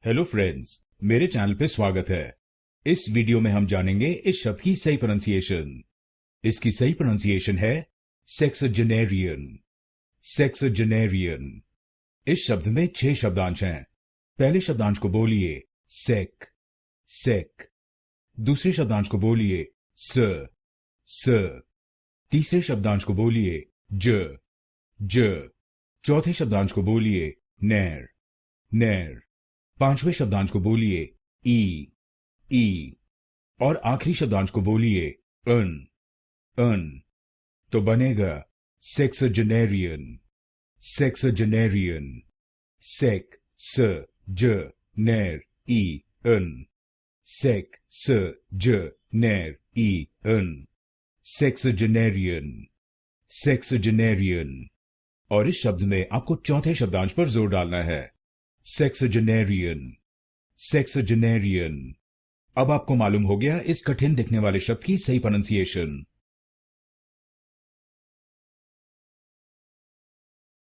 Hello friends, मेरे channel पे स्वागत है। इस वीडियो में हम जानेंगे इस शब्द की सही प्रोनाउंसिएशन। इसकी सही प्रोनाउंसिएशन है सेक्सजेनेरियन। सेक्सजेनेरियन। इस शब्द में 6 शब्दांश हैं। पहले शब्दांश को बोलिए सेक सेक। दूसरे शब्दांश को बोलिए स स। तीसरे शब्दांश को बोलिए ज ज। चौथे शब्दांश को बोलिए नैर नैर। पांचवें शब्दांश को बोलिए ई और आखिरी शब्दांश को बोलिए अन अन। तो बनेगा सेक्सजेनेरियन। सेक्सजेनेरियन। सेक स ज नैर ई अन। सेक स ज नैर ई अन। सेक्सजेनेरियन। सेक्सजेनेरियन। और इस शब्द में आपको चौथे शब्दांश पर जोर डालना है। सेक्सजेनेरियन। सेक्सजेनेरियन। अब आपको मालूम हो गया इस कठिन दिखने वाले शब्द की सही प्रोनाउंसिएशन।